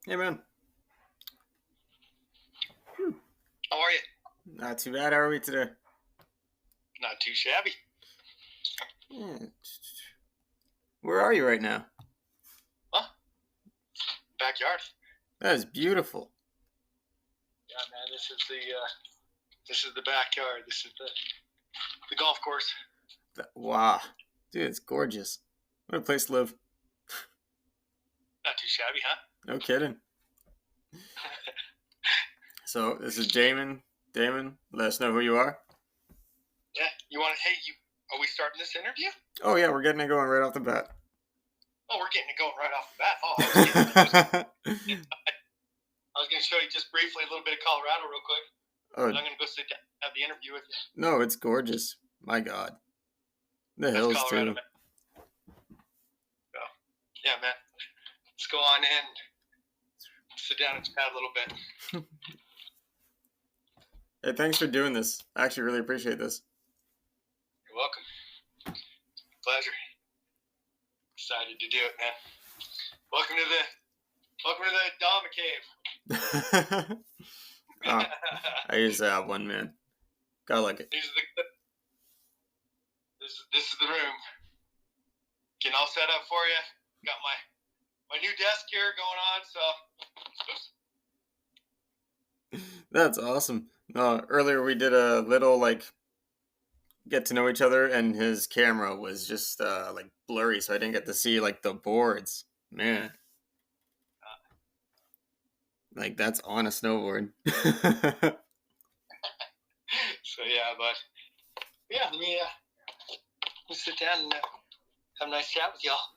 Hey man, How are you? not too bad. How are we today? Not too shabby. Yeah. Where are you right now? Huh? Backyard. That is beautiful. Yeah, man. This is the backyard. This is the golf course. Wow, dude, it's gorgeous. What a place to live. Not too shabby, huh? No kidding. So this is Damon. Damon, let us know who you are. Yeah. You want to? Hey, you. Are we starting this interview? Oh yeah, we're getting it going right off the bat. Oh, we're getting it going right off the bat. Oh, I was going to show you just briefly a little bit of Colorado real quick. Oh And I'm going to go sit down and have the interview with you. no, it's gorgeous. My God, the That's hills Colorado, too. man. So, yeah, man. Let's go on in. Sit down and chat a little bit. Hey, thanks for doing this. I actually really appreciate this. You're welcome. Pleasure. Excited to do it, man. Welcome to the Dama Cave. Oh, I used to have one, man. Gotta like it. This is the room. Getting all set up for you. Got my new desk here going on, so That's awesome. No, earlier we did a little get to know each other, and his camera was just blurry, so I didn't get to see like the boards. Man, like that's on a snowboard. so yeah, but yeah, let me sit down and have a nice chat with y'all.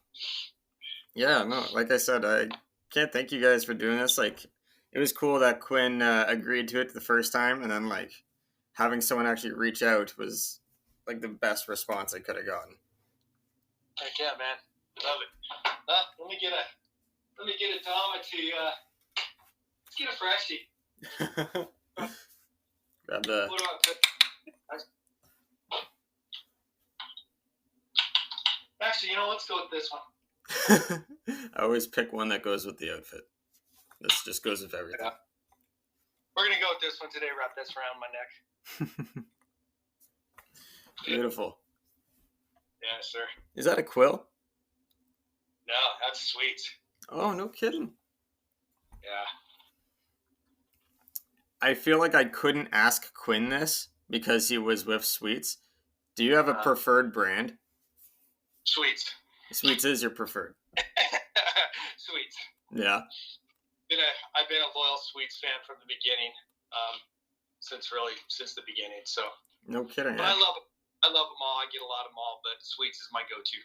Yeah, no, like I said, I can't thank you guys for doing this. Like, it was cool that Quinn agreed to it the first time, and then like having someone actually reach out was like the best response I could have gotten. Heck yeah, man, love it. Let me get a Dama to let's get a freshie. Grab the. What do Actually, let's go with this one. I always pick one that goes with the outfit. This just goes with everything. Yeah. We're gonna go with this one today. Wrap this around my neck. Beautiful. Yeah, sir. Is that a quill? No, that's sweet. Oh, no kidding. Yeah. I feel like I couldn't ask Quinn this because he was with Sweets. Do you have a preferred brand? Sweets. Sweets is your preferred. Sweets. Yeah. I've been a loyal Sweets fan from the beginning, since the beginning. So. No kidding. But I love them all. I get a lot of them all, but Sweets is my go-to.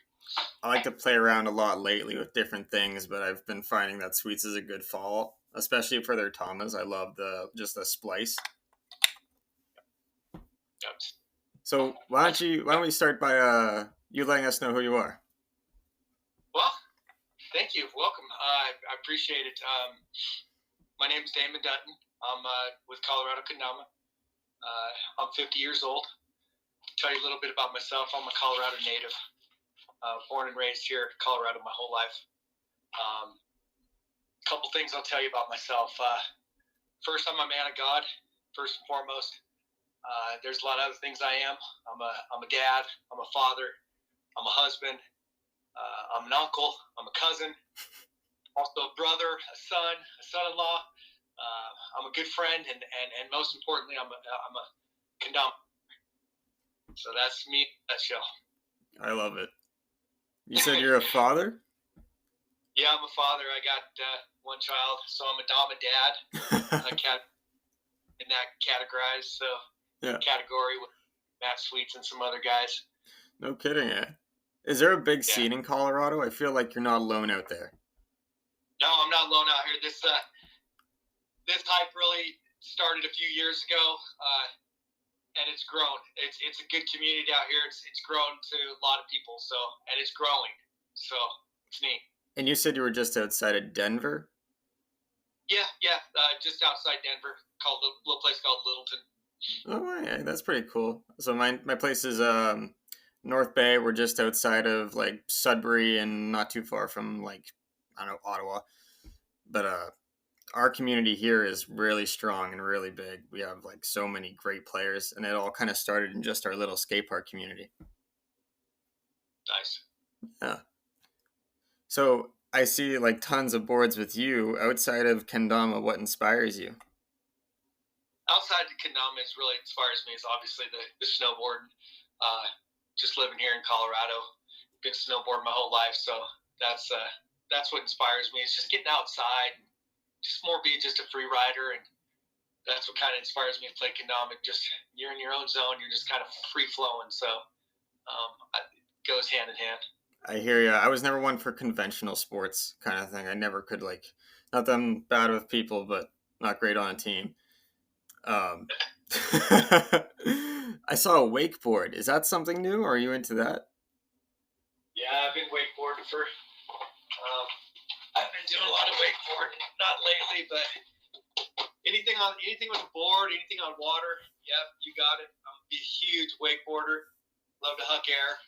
I like to play around a lot lately with different things, but I've been finding that Sweets is a good fall, especially for their Tamas. I love the splice. Yep. So why don't we start by you letting us know who you are? Well, thank you. Welcome. I appreciate it. My name is Damon Dutton. I'm with Colorado Kendama. I'm 50 years old. To tell you a little bit about myself, I'm a Colorado native. Born and raised here in Colorado my whole life. A couple things I'll tell you about myself. First, I'm a man of God, first and foremost. There's a lot of other things I am. I'm a dad. I'm a father. I'm a husband. I'm an uncle. I'm a cousin. Also a brother, a son, a son-in-law. I'm a good friend, and most importantly, I'm a Kendama. So that's me in a nutshell. I love it. You said you're a father? Yeah, I'm a father. I got one child, so I'm a Dama dad. In that categorized category with Matt Sweets and some other guys. No kidding, eh? Is there a big scene in Colorado? I feel like you're not alone out there. No, I'm not alone out here. This hype really started a few years ago, and it's grown. It's a good community out here. It's grown to a lot of people, and it's growing. So it's neat. And you said you were just outside of Denver? Yeah, just outside Denver, called a little place called Littleton. Oh, yeah, that's pretty cool. So my place is North Bay. We're just outside of like Sudbury and not too far from like I don't know Ottawa. But our community here is really strong and really big. We have like so many great players, and it all kind of started in just our little skate park community. Nice. Yeah. So I see like tons of boards with you. Outside of Kendama, what inspires you? Outside the Kendama is really inspires me is obviously the snowboarding. Uh, just living here in Colorado, been snowboarding my whole life, so that's uh, that's what inspires me. It's just getting outside, just more being just a free rider, and that's what kind of inspires me to play Kendama. Just you're in your own zone, you're just kind of free flowing. So it goes hand in hand. I hear you. I was never one for conventional sports kind of thing. I never could like, not that I'm bad with people, but not great on a team. Um, I saw a wakeboard. Is that something new? Or are you into that? Yeah, I've been wakeboarding for. I've been doing a lot of wakeboarding, not lately, but anything with a board, anything on water. Yep, you got it. I'm a huge wakeboarder. Love to huck air.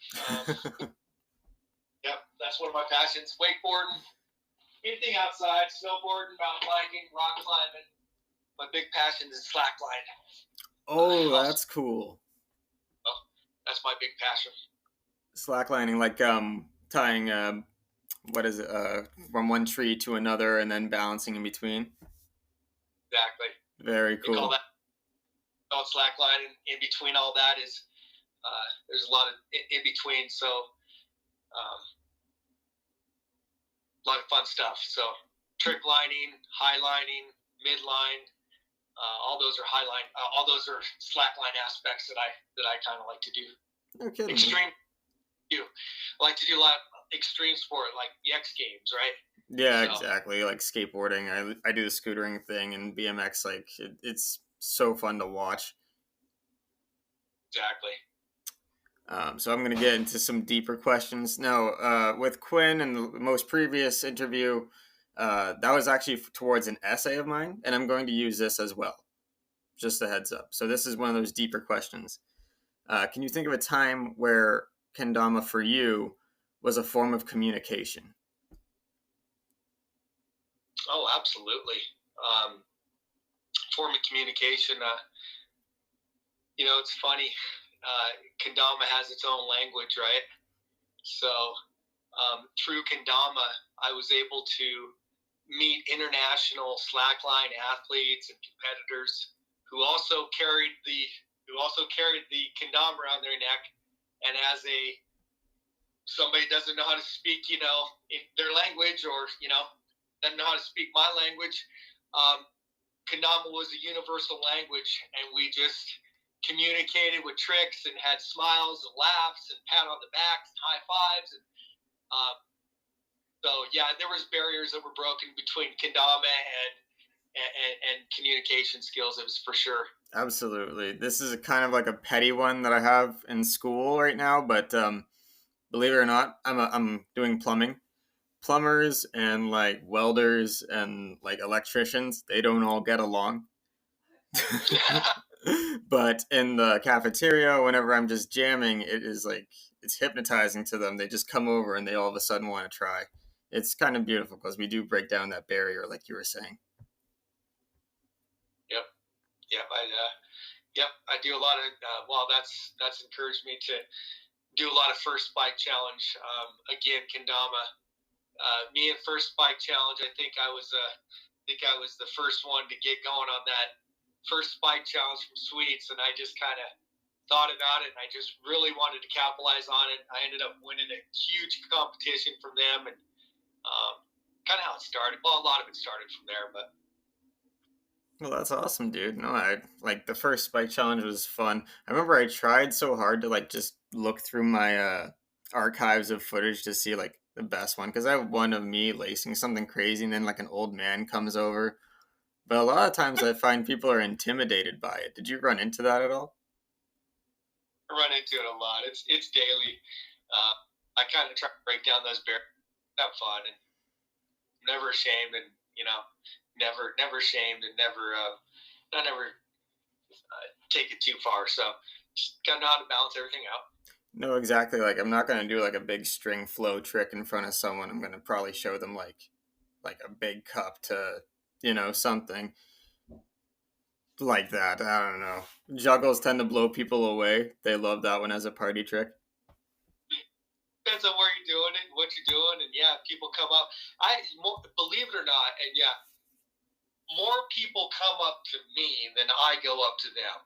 Yep, that's one of my passions. Wakeboarding, anything outside, snowboarding, mountain biking, rock climbing. My big passion is slackline. Oh, that's cool. Oh, that's my big passion. Slacklining, like tying what is it, from one tree to another and then balancing in between. Exactly. Very They call cool. that slacklining. In between all that is there's a lot of in between, so a lot of fun stuff. So trick lining, high lining, mid line, all those are highline. All those are slackline aspects that I kind of like to do. No kidding. Extreme. I like to do a lot of extreme sport like the X Games, right? Yeah, so. Exactly. Like skateboarding, I do the scootering thing and BMX. Like it's so fun to watch. Exactly. So I'm going to get into some deeper questions now. With Quinn and the most previous interview, that was actually towards an essay of mine, and I'm going to use this as well. Just a heads up. So this is one of those deeper questions. Can you think of a time where kendama for you was a form of communication? Oh, absolutely. Form of communication. It's funny. Kendama has its own language, right? So through Kendama, I was able to meet international slackline athletes and competitors who also carried the kendama around their neck, and as somebody doesn't know how to speak, in their language, or doesn't know how to speak my language, kendama was a universal language, and we just communicated with tricks and had smiles and laughs and pat on the backs and high fives, and so yeah, there was barriers that were broken between kendama and communication skills. It was for sure. Absolutely. This is kind of like a petty one that I have in school right now, but believe it or not, I'm doing plumbing. Plumbers and like welders and like electricians, they don't all get along. But in the cafeteria, whenever I'm just jamming, it is like it's hypnotizing to them. They just come over and they all of a sudden want to try. It's kind of beautiful because we do break down that barrier, like you were saying. Yep. I do a lot of. That's encouraged me to do a lot of first bike challenge. Again, kendama. Me and first bike challenge. I think I was the first one to get going on that first bike challenge from Swedes, and I just kind of thought about it, and I just really wanted to capitalize on it. I ended up winning a huge competition from them, and kind of how it started. Well, a lot of it started from there, but. Well, that's awesome, dude. No, I like the first spike challenge was fun. I remember I tried so hard to like just look through my archives of footage to see like the best one because I have one of me lacing something crazy and then like an old man comes over. But a lot of times I find people are intimidated by it. Did you run into that at all? I run into it a lot. It's daily. I kind of try to break down those barriers. Have fun and never ashamed, and never ashamed, and never take it too far. So just gotta know how to balance everything out. No, exactly. Like I'm not gonna do like a big string flow trick in front of someone. I'm gonna probably show them like a big cup to something like that. I don't know. Juggles tend to blow people away. They love that one as a party trick. Depends on where you're doing it, what you're doing, and yeah, people come up. Believe it or not, and yeah, more people come up to me than I go up to them.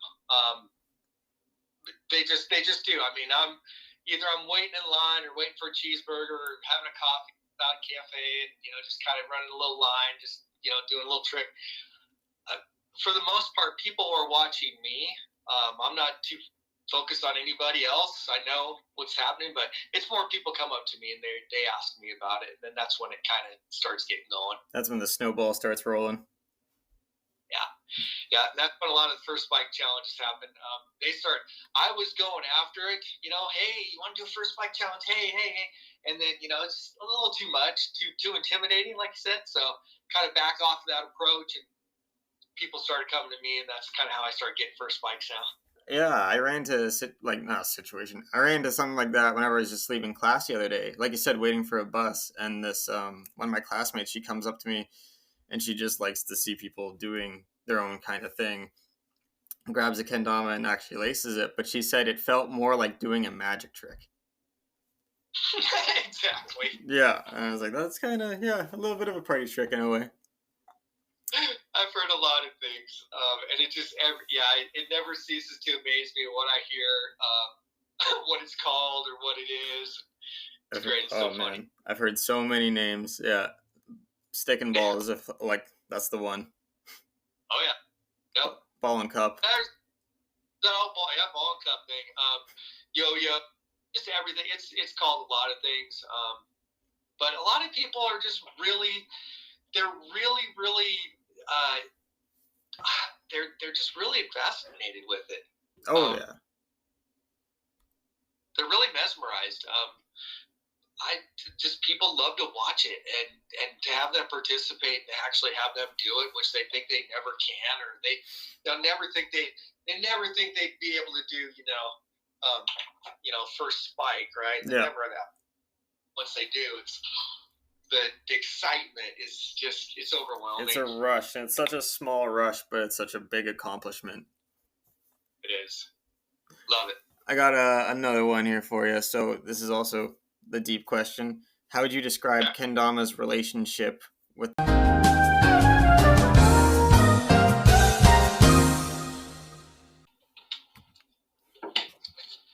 They just do. I mean, I'm waiting in line or waiting for a cheeseburger or having a coffee at a cafe, and just kind of running a little line, just doing a little trick. For the most part, people are watching me. I'm not too focused on anybody else. I know what's happening, but it's more people come up to me and they ask me about it, and then that's when it kind of starts getting going. That's when the snowball starts rolling. Yeah, that's when a lot of the first bike challenges happen. I was going after it, hey, you want to do a first bike challenge? Hey. And then, it's a little too much, too intimidating, like you said. So kind of back off of that approach, and people started coming to me, and that's kind of how I started getting first bikes now. Yeah, I ran into not a situation. I ran into something like that whenever I was just leaving class the other day. Like you said, waiting for a bus, and this one of my classmates, she comes up to me, and she just likes to see people doing their own kind of thing. Grabs a kendama and actually laces it, but she said it felt more like doing a magic trick. Exactly. Yeah, and I was like, that's kind of a little bit of a party trick in a way. I've heard a lot of things, and it just it never ceases to amaze me when I hear what it's called or what it is. It's great. It's so funny. Man, I've heard so many names. Yeah, stick and ball is that's the one. Oh yeah, yep. Ball and cup. There's the whole ball and cup thing. Yo-yo, just everything. It's called a lot of things. But a lot of people are just they're just really fascinated with it. Oh yeah. They're really mesmerized. People love to watch it and to have them participate and actually have them do it, which they think they never can, or they'll never think they'd be able to do, first spike, right? They never that. Once they do, it's the excitement is just, it's overwhelming. It's a rush, and it's such a small rush, but it's such a big accomplishment. It is. Love it. I got another one here for you. So this is also the deep question. How would you describe Kendama's relationship with...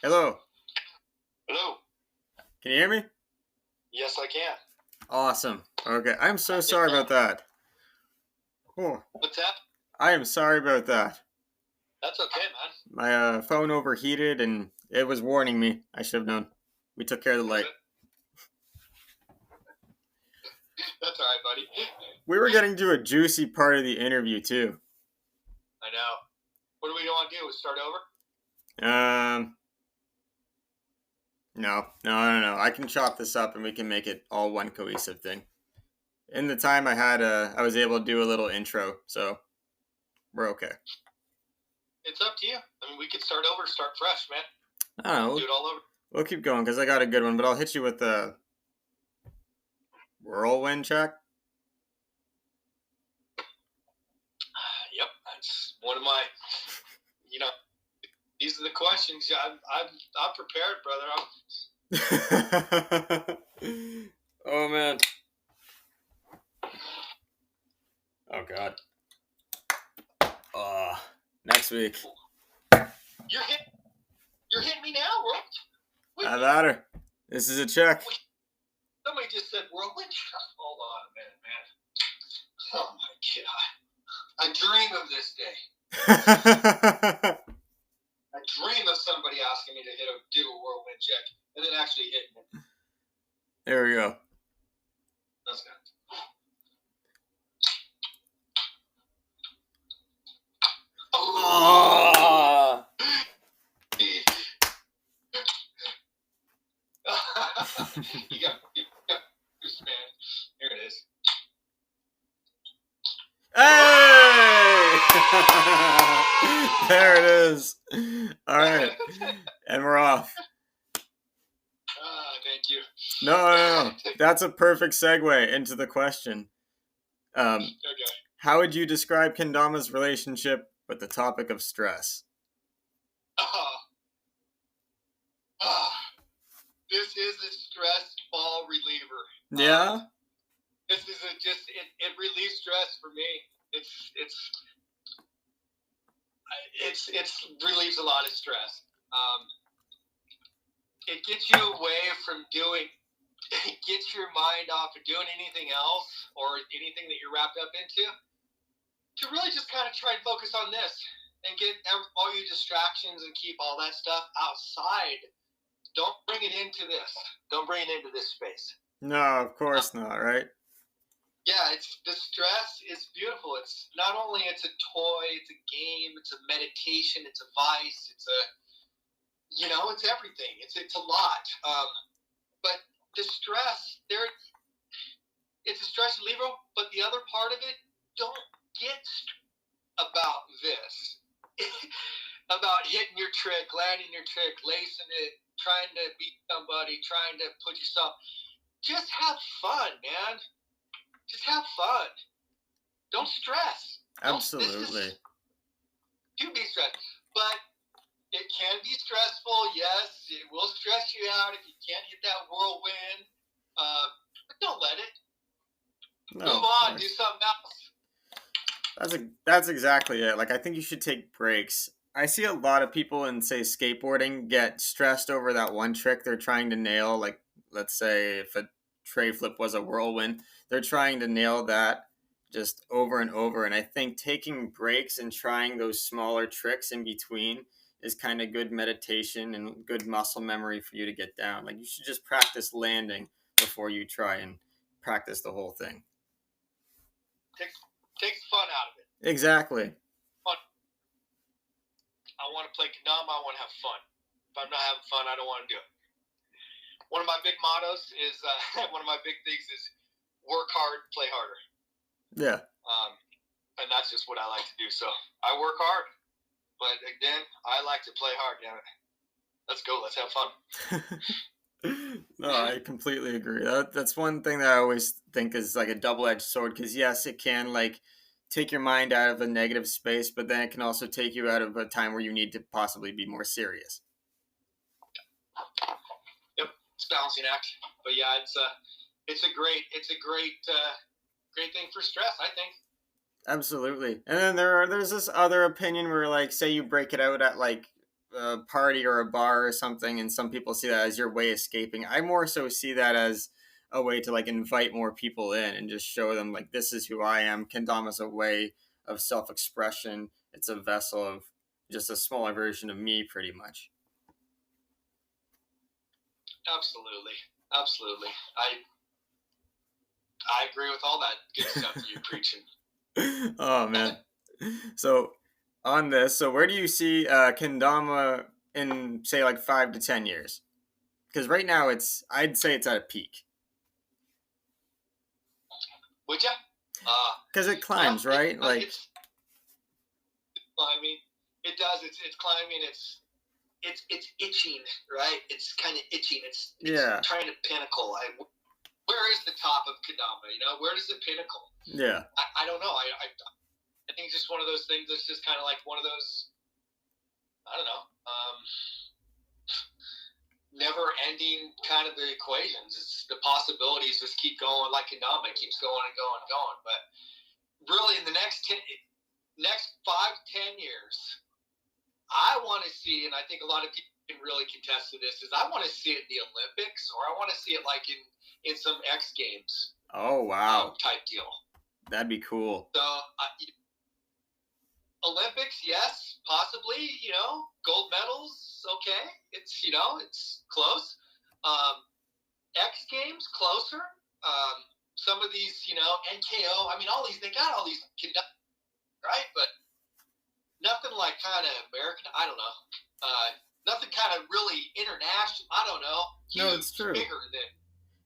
Hello. Hello. Can you hear me? Yes, I can. Awesome. Okay. I'm so sorry about that. Oh. What's that? I am sorry about that. That's okay, man. My phone overheated and it was warning me. I should have known. We took care of the light. That's all right, buddy. We were getting to a juicy part of the interview, too. I know. What do we want to do? Start over? No. I can chop this up and we can make it all one cohesive thing. In the time I had, I was able to do a little intro, so we're okay. It's up to you. I mean, we could start over, start fresh, man. I don't know. We'll do it all over. We'll keep going because I got a good one, but I'll hit you with the whirlwind check. Yep, that's one of my. These are the questions. I'm prepared, brother. Oh man. Oh god. Next week. You're hitting me now, bro. Not matter. This is a check. Somebody just said whirlwind. Hold on a minute, man. Oh my god. I dream of this day. I dream of somebody asking me to do a whirlwind check and then actually hitting it. There we go. That's good. Oh! you got this, man. Here it is. Hey! There it is. All right. And we're off. Thank you. No. That's a perfect segue into the question. Okay. How would you describe Kendama's relationship with the topic of stress? Oh, oh, this is a stress ball reliever. Yeah, This is it relieves stress for me. It's it's it's relieves a lot of stress. Um, it gets you away from doing. It gets your mind off of doing anything else or anything that you're wrapped up into to really just kind of try and focus on this and get all your distractions and keep all that stuff outside. Don't bring it into this. Don't bring it into this space. no, of course not, right? Yeah, it's the stress is beautiful. It's not only it's a toy, it's a game, it's a meditation, it's a vice, it's a it's everything. It's a lot. But the stress there, it's a stress reliever. But the other part of it, don't get about this, about hitting your trick, landing your trick, lacing it, trying to beat somebody, trying to put yourself. Just have fun, man. Just have fun. Don't stress. Don't. This Absolutely. is to be stressed, but it can be stressful. Yes, it will stress you out if you can't hit that whirlwind. But don't let it. No, Move of on. Do course. something else. That's exactly it. Like I think you should take breaks. I see a lot of people in say skateboarding get stressed over that one trick they're trying to nail. Like let's say if a tray flip was a whirlwind, they're trying to nail that just over and over. And I think taking breaks and trying those smaller tricks in between is kind of good meditation and good muscle memory for you to get down. Like you should just practice landing before you try and practice the whole thing. Takes fun out of it. Exactly. Fun. I want to play Kendama. I want to have fun. If I'm not having fun, I don't want to do it. One of my big mottos is one of my big things is work hard, play harder. Yeah. And that's just what I like to do. So I work hard, but again, I like to play hard. Damn it. Let's go. Let's have fun. No, I completely agree. That's one thing that I always think is like a double-edged sword because yes, it can like take your mind out of a negative space, but then it can also take you out of a time where you need to possibly be more serious. Yep, it's a balancing act. But yeah, it's a great thing for stress, I think. Absolutely. And then there's this other opinion where like say you break it out at like a party or a bar or something and some people see that as your way of escaping. I more so see that as a way to like invite more people in and just show them like this is who I am. Kendama's a way of self-expression. It's a vessel of just a smaller version of me pretty much. Absolutely. I agree with all that good stuff that you're preaching. Oh man. So on this, so where do you see Kendama in say like 5 to 10 years? Because right now I'd say it's at a peak. Would you? Because it climbs, right? Like It's climbing. It does. It's climbing. It's itching, right? It's kind of itching. It's yeah, trying to pinnacle. Where is the top of Kendama? Where does it pinnacle? yeah. I don't know. I think it's just one of those things that's just kind of like one of those, I don't know, never ending kind of the equations. It's the possibilities just keep going like Kendama. It keeps going and going and going. But really in the next 5-10 years, I want to see, and I think a lot of people can really contest to this, is I want to see it in the Olympics, or I want to see it like in some X Games Oh wow, type deal. that'd be cool. So Olympics, yes, possibly. Gold medals, okay. It's close. X Games, closer. Some of these, NKO. I mean, all these they got all these right, but nothing like kind of American. I don't know. Nothing kind of really international. I don't know. No, it's true. Bigger than.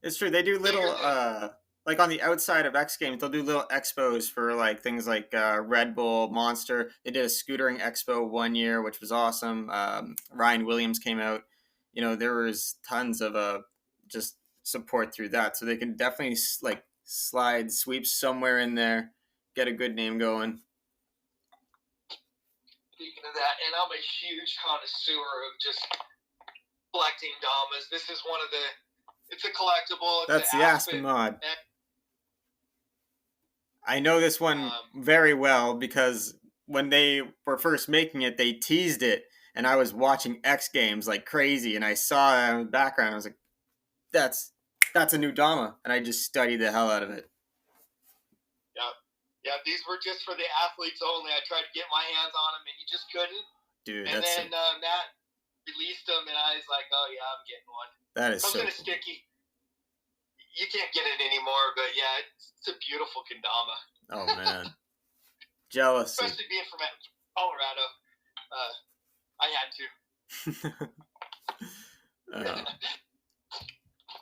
It's true. They do little like on the outside of X Games, they'll do little expos for like things like Red Bull, Monster. They did a scootering expo one year, which was awesome. Ryan Williams came out. There was tons of just support through that, so they can definitely like slide sweeps somewhere in there. get a good name going. Speaking of that, and I'm a huge connoisseur of just collecting Damas. This is one of the. It's a collectible. It's That's an the Aspen mod. I know this one very well because when they were first making it, they teased it, and I was watching X Games like crazy, and I saw that in the background. I was like, "That's a new Dama," and I just studied the hell out of it. Yeah. These were just for the athletes only. I tried to get my hands on them, and you just couldn't. Dude, and then Matt released them, and I was like, "Oh yeah, I'm getting one." That is Comes so in a sticky. You can't get it anymore, but yeah, it's a beautiful kendama. Oh man, jealousy. Especially being from Colorado, I had to.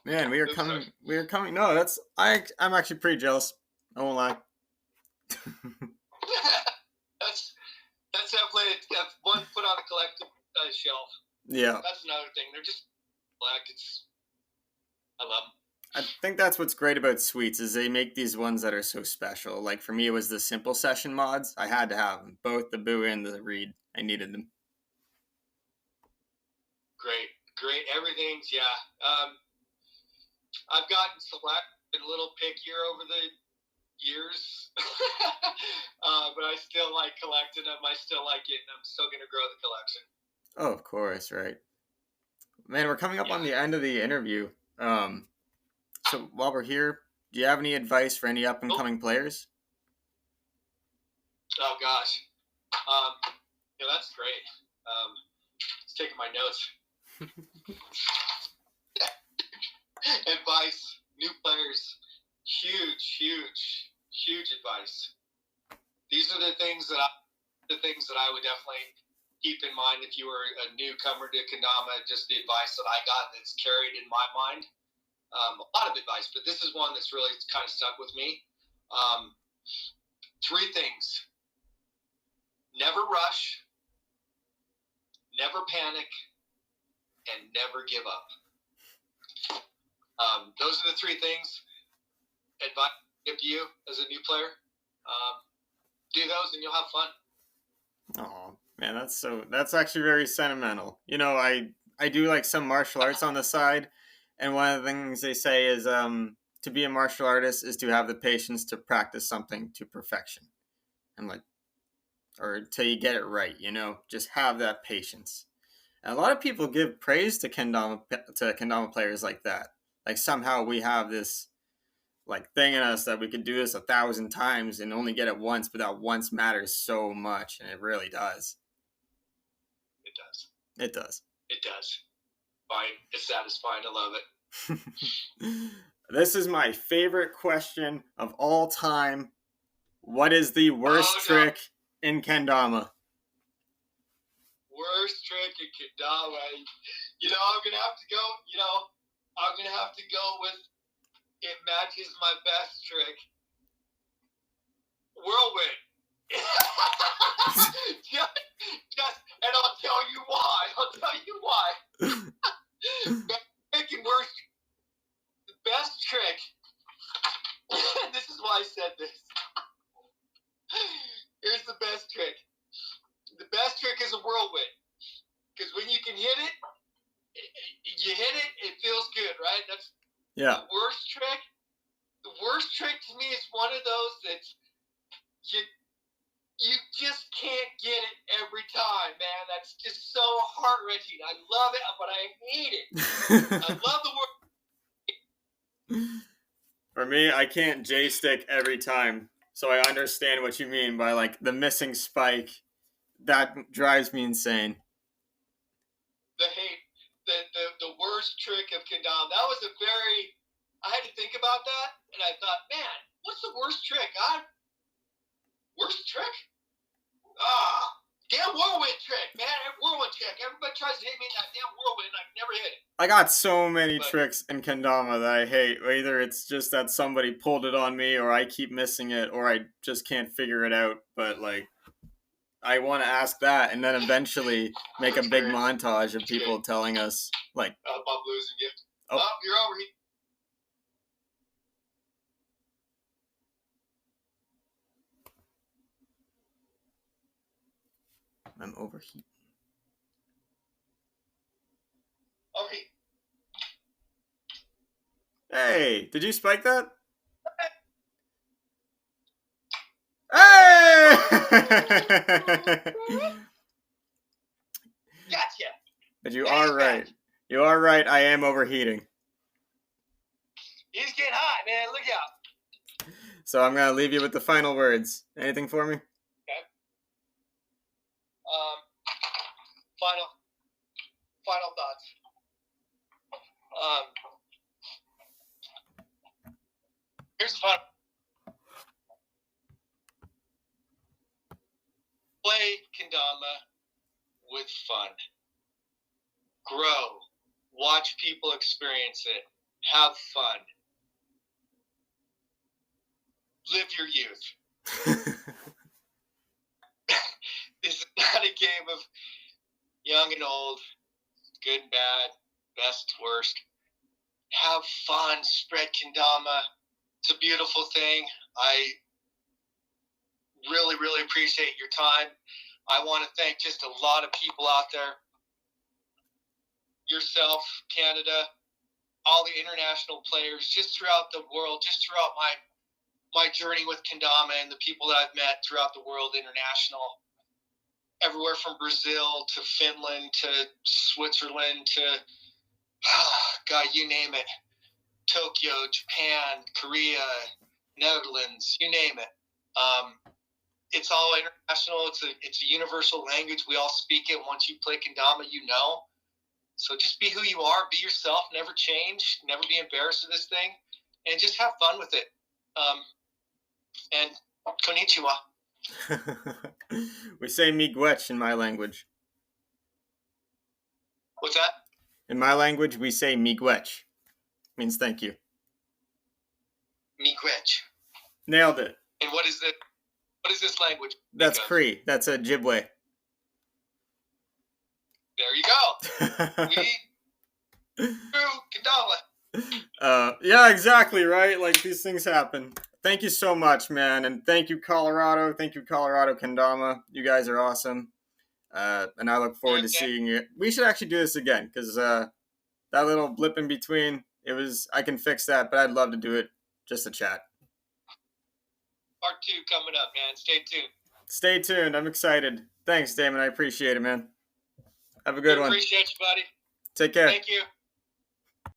Man, we are coming. We are coming. No, I'm actually pretty jealous. I won't lie. that's definitely one put on a collective shelf. Yeah. That's another thing. They're just black. I love them. I think that's what's great about Sweets is they make these ones that are so special. Like for me, it was the Simple Session mods. I had to have them, both the Boo and the Reed. I needed them. Great. Everything's I've gotten selected a little pickier over the years, but I still like collecting them. I still like it, and I'm still gonna grow the collection. Oh, of course, right. Man, we're coming up on the end of the interview. So while we're here, do you have any advice for any up and coming players? Oh gosh, that's great. Just taking my notes. Advice, new players, huge advice. These are the things that I would definitely keep in mind if you were a newcomer to Kendama. Just the advice that I got that's carried in my mind. A lot of advice, but this is one that's really kind of stuck with me. 3 things: never rush, never panic, and never give up. Those are the 3 things. Advice I give to you as a new player. Do those and you'll have fun. Oh man, that's actually very sentimental. You know, I do like some martial arts on the side, and one of the things they say is to be a martial artist is to have the patience to practice something to perfection. And like, or till you get it right, you know, just have that patience. And a lot of people give praise to Kendama players like that. Like somehow we have this like thing in us that we could do this 1,000 times and only get it once, but that once matters so much, and it really does. It does. It does. It does. Fine. It's satisfying. I love it. This is my favorite question of all time. What is the worst trick in Kendama? Worst trick in Kendama. I'm gonna have to go. I'm gonna have to go with. It matches my best trick. Whirlwind. just, and I'll tell you why. Making worse. The best trick. This is why I said this. Here's the best trick. The best trick is a whirlwind. Because when you can hit it, it feels good, right? That's the worst trick. The worst trick to me is one of those that you just can't get it every time, man. That's just so heart-wrenching. I love it, but I hate it. I love the word. For me, I can't J-stick every time. So I understand what you mean by like the missing spike. That drives me insane. The worst trick of Kendama. That was I had to think about that, and I thought, man, what's the worst trick? Worst trick? Damn whirlwind trick, man. Whirlwind trick. Everybody tries to hit me in that damn whirlwind, and I've never hit it. I got so many tricks in Kendama that I hate. Either it's just that somebody pulled it on me, or I keep missing it, or I just can't figure it out. But like, I want to ask that, and then eventually make a big montage of people telling us, like, I'm losing you. Oh, you're over here. I'm overheating. Okay. Hey, did you spike that? Hey! Gotcha. But you And are he's right. back. You are right. I am overheating. He's getting hot, man. Look out. So I'm gonna leave you with the final words. Anything for me? Okay. Final thoughts. Here's the final. Play Kendama with fun. Grow. Watch people experience it. Have fun. Live your youth. This is not a game of young and old, good and bad, best, worst. Have fun. Spread Kendama. It's a beautiful thing. I really, really appreciate your time. I want to thank just a lot of people out there. Yourself, Canada, all the international players, just throughout the world, just throughout my journey with Kendama and the people that I've met throughout the world, international, everywhere from Brazil to Finland to Switzerland to, God, you name it, Tokyo, Japan, Korea, Netherlands, you name it. It's all international. It's a universal language. We all speak it. Once you play Kendama, you know. So just be who you are. Be yourself. Never change. Never be embarrassed of this thing. And just have fun with it. And konnichiwa. We say miigwech in my language. What's that? In my language, we say miigwech. Means thank you. Miigwech. Nailed it. And what is this language? That's Cree. That's a Ojibwe. There you go. We Kendama. Yeah, exactly, right? Like, these things happen. Thank you so much, man. And thank you, Colorado. Thank you, Colorado Kendama. You guys are awesome. And I look forward to seeing you. We should actually do this again, because that little blip in between, I can fix that, but I'd love to do it just to chat. Part 2 coming up, man. Stay tuned. Stay tuned. I'm excited. Thanks, Damon. I appreciate it, man. Have a good one. Appreciate you, buddy. Take care. Thank you.